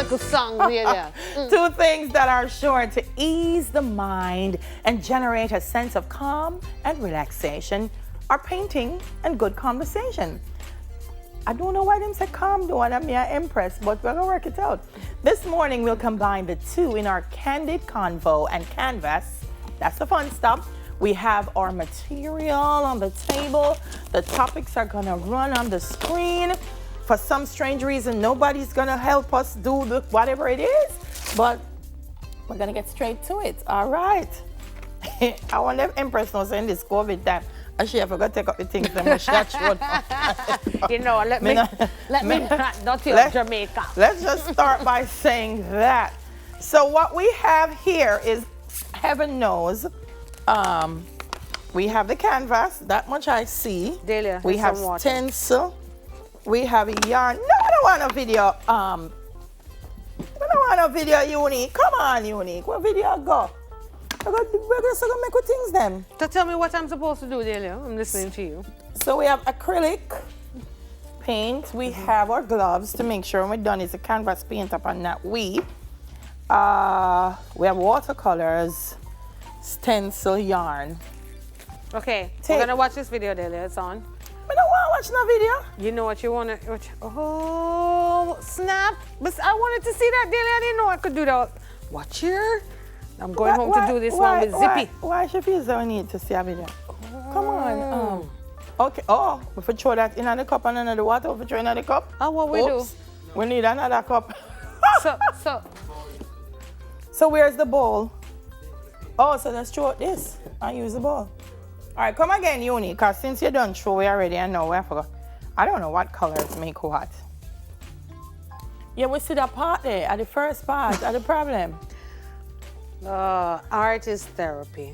little song there. Two things that are sure to ease the mind and generate a sense of calm and relaxation are painting and good conversation. I don't know why them say calm down, I'm impressed, but we're gonna work it out. This morning we'll combine the two in our Candid Convo and Canvas. That's the fun stuff. We have our material on the table. The topics are gonna run on the screen. For some strange reason, nobody's gonna help us do whatever it is, but we're gonna get straight to it. All right. I wonder if Empress knows in this COVID time. Actually, I forgot to take up the things that my shot showed. You know, let me not tell Jamaica. Let's just start by saying that. So what we have here is, heaven knows, we have the canvas, that much I see. Delia, we have stencil. We have a yarn. No, I don't want a video. I don't want a video, Unique. Come on, Unique. What video go? We're just gonna make with things then. So tell me what I'm supposed to do, Delia. I'm listening to you. So we have acrylic paint. We have our gloves to make sure when we're done, it's a canvas paint up on that we have watercolors, stencil, yarn. Okay, we're gonna watch this video, Delia. It's on. I don't want to watch no video. You know what you want to watch? Oh, snap. But I wanted to see that, Delia. I didn't know I could do that. Watch here. I'm going home to do this one with Zippy. Why should you so need to see a video? Come on. Okay. Oh, if we throw that in another cup and another water, if we throw another cup. Oh, what we do? We need another cup. So where's the bowl? Oh, so let's throw this and use the bowl. All right, come again, Uni, because since you're done throw it already, I know I forgot. I don't know what colors make what. Yeah, we see that part there at the first part, at the problem. Art is therapy.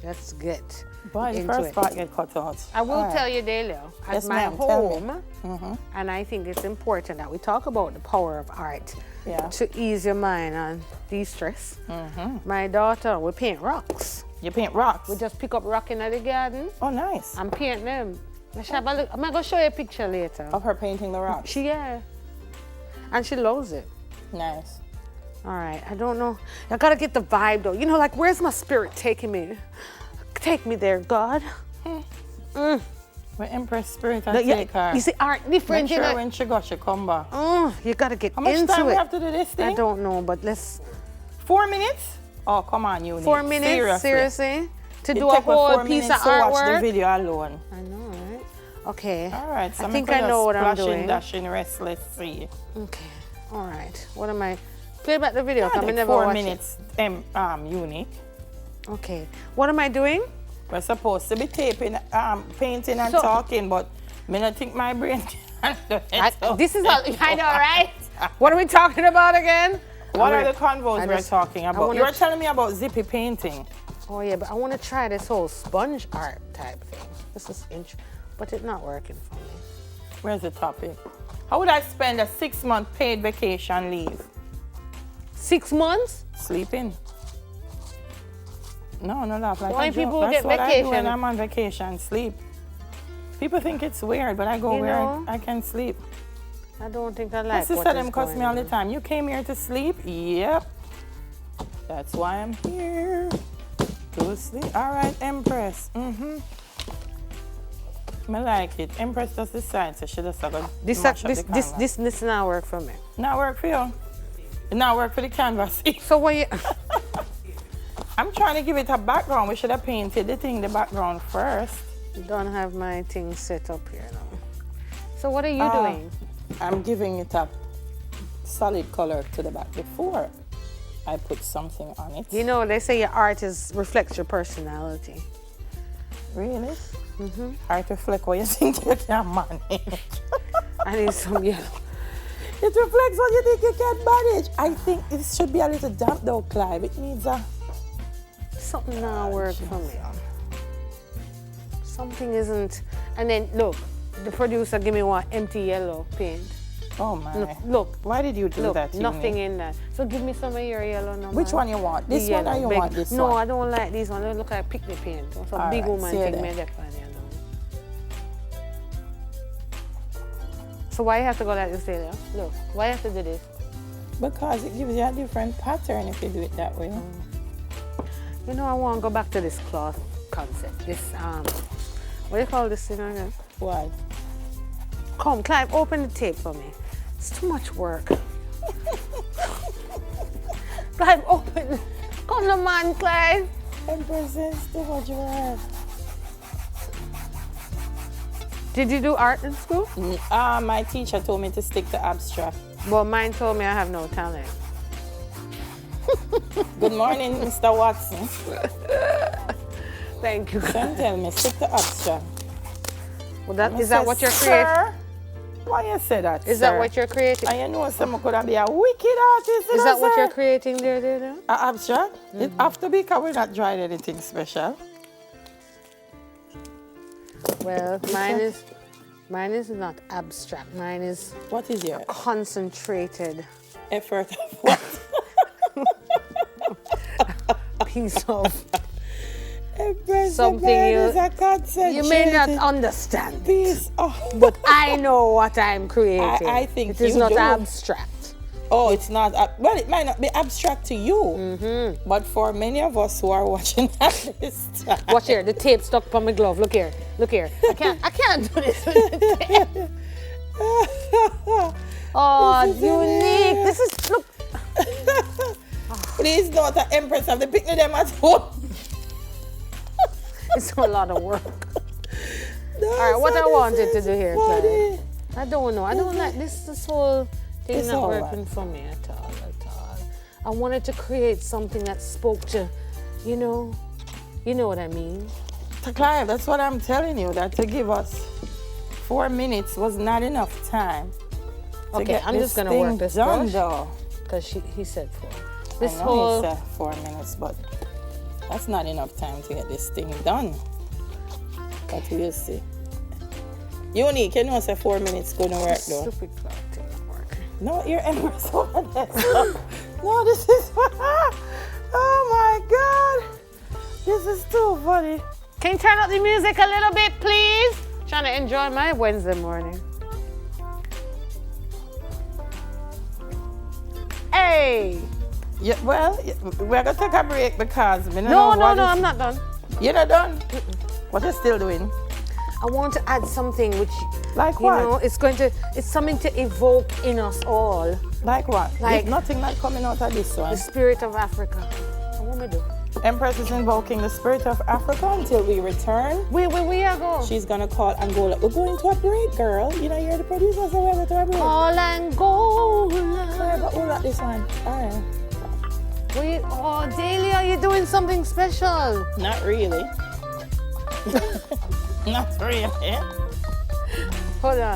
Let's get Boy, the first part get cut out. I will tell you, Delia, at my home, and I think it's important that we talk about the power of art to ease your mind and de-stress. My daughter will paint rocks. You paint rocks? We just pick up rock in the garden. Oh, nice. And paint them. I'm going to show you a picture later. Of her painting the rocks? And she loves it. Nice. All right, I don't know. I got to get the vibe, though. You know, like, where's my spirit taking me? Take me there, God. We're Empress Spirit and take her. You see, art different. Make sure when she got, she come back. You got to get into it. How much time we have to do this thing? I don't know, but let's... 4 minutes? Oh, come on, you. 4 minutes? Seriously? To do a whole piece of artwork? Watch the video alone. I know, right? Okay. All right. So I think I know what I'm doing. Dashing, restless, see. Okay. All right. What am I... Play back the video. Yeah, like 4 minutes, Unique. Okay. What am I doing? We're supposed to be taping, painting and talking, but I don't think my brain can do it. This is all, I know, right? What are we talking about again? What are the convos we're talking about? You were telling me about Zippy painting. Oh yeah, but I want to try this whole sponge art type thing. This is but it's not working for me. Where's the topic? How would I spend a 6-month paid vacation leave? 6 months? Sleeping. No, laugh like why a people joke. get That's vacation? what I do when I'm on vacation, sleep. People think it's weird, but I go where I can sleep. I don't think I like my sister them cuss me all the time. You came here to sleep? Yep. That's why I'm here. To sleep. All right, Empress. I like it. Empress does decide, so she just go this not work for me. Not work for you? It not work for the canvas. So what you... I'm trying to give it a background. We should have painted the background first. Don't have my thing set up here now. So what are you doing? I'm giving it a solid color to the back before I put something on it. You know, they say your art reflects your personality. Really? Art reflects what you think you can manage. I need some yellow. It reflects what you think you can manage. I think it should be a little damp though, Clive. It needs a... Something not work for me. Something isn't... And then, look, the producer give me one empty yellow paint. Oh my. Look. Why did you do that? Nothing in that. So give me some of your yellow now. Which one you want? This one or you want this one? No, I don't like this one. They look like picnic paint. Some big woman thing made that one. So why you have to go like this, Delia? Look, why you have to do this? Because it gives you a different pattern if you do it that way. You know, I want to go back to this cloth concept. This, what do you call this thing again? What? Come, Clive, open the tape for me. It's too much work. Clive, open. Come on, man, Clive. Empress, it's too much work. Did you do art in school? My teacher told me to stick to abstract. Well, mine told me I have no talent. Good morning, Mr. Watson. Thank you. Don't tell me, stick to abstract. Well, is that what you're creating? Why you say that, Is that what you're creating? And you know someone could be a wicked artist. Is that what you're creating there? Abstract? Mm-hmm. It have to be because we're not trying anything special. Well, mine is not abstract. Mine is... What is yours? Concentrated. Effort of what? Piece of... Something you may not understand. Piece of... But I know what I'm creating. I think it is not abstract. Oh, it's not. Well, it might not be abstract to you, but for many of us who are watching at this time. Watch here, the tape stuck on my glove. Look here, look here. I can't do this with the tape. Oh, this is unique. This is, look. Please don't, the Empress have to pick them at home. It's a lot of work. All right, what I wanted to do here, Claire. I don't know. I don't like this whole thing It's not working for me at all. I wanted to create something that spoke to, you know what I mean? Clive, that's what I'm telling you, that to give us 4 minutes was not enough time. Okay, I'm just going to work this done, though. Because he said 4. This I know he said 4 minutes, but that's not enough time to get this thing done. But we'll see. Unique, you know, say 4 minutes gonna work though. Stupid clock thing not working. No, your Empress over there. No, this is... Oh my God. This is too funny. Can you turn up the music a little bit, please? I'm trying to enjoy my Wednesday morning. Hey. Yeah, well, we're gonna take a break because we No, I'm not done. You're not done? What are you still doing? I want to add something which, like what? You know, it's something to evoke in us all. Like what? Like there's nothing like coming out of this one. The spirit of Africa. What we do? Empress is invoking the spirit of Africa until we return. Where are going? She's gonna call Angola. We're going to a break, girl. You know, you're the producer, so we're going to a break. Call Angola. Sorry, but we'll let this one. All right. Daily, are you doing something special? Not really. Not really. Hold on.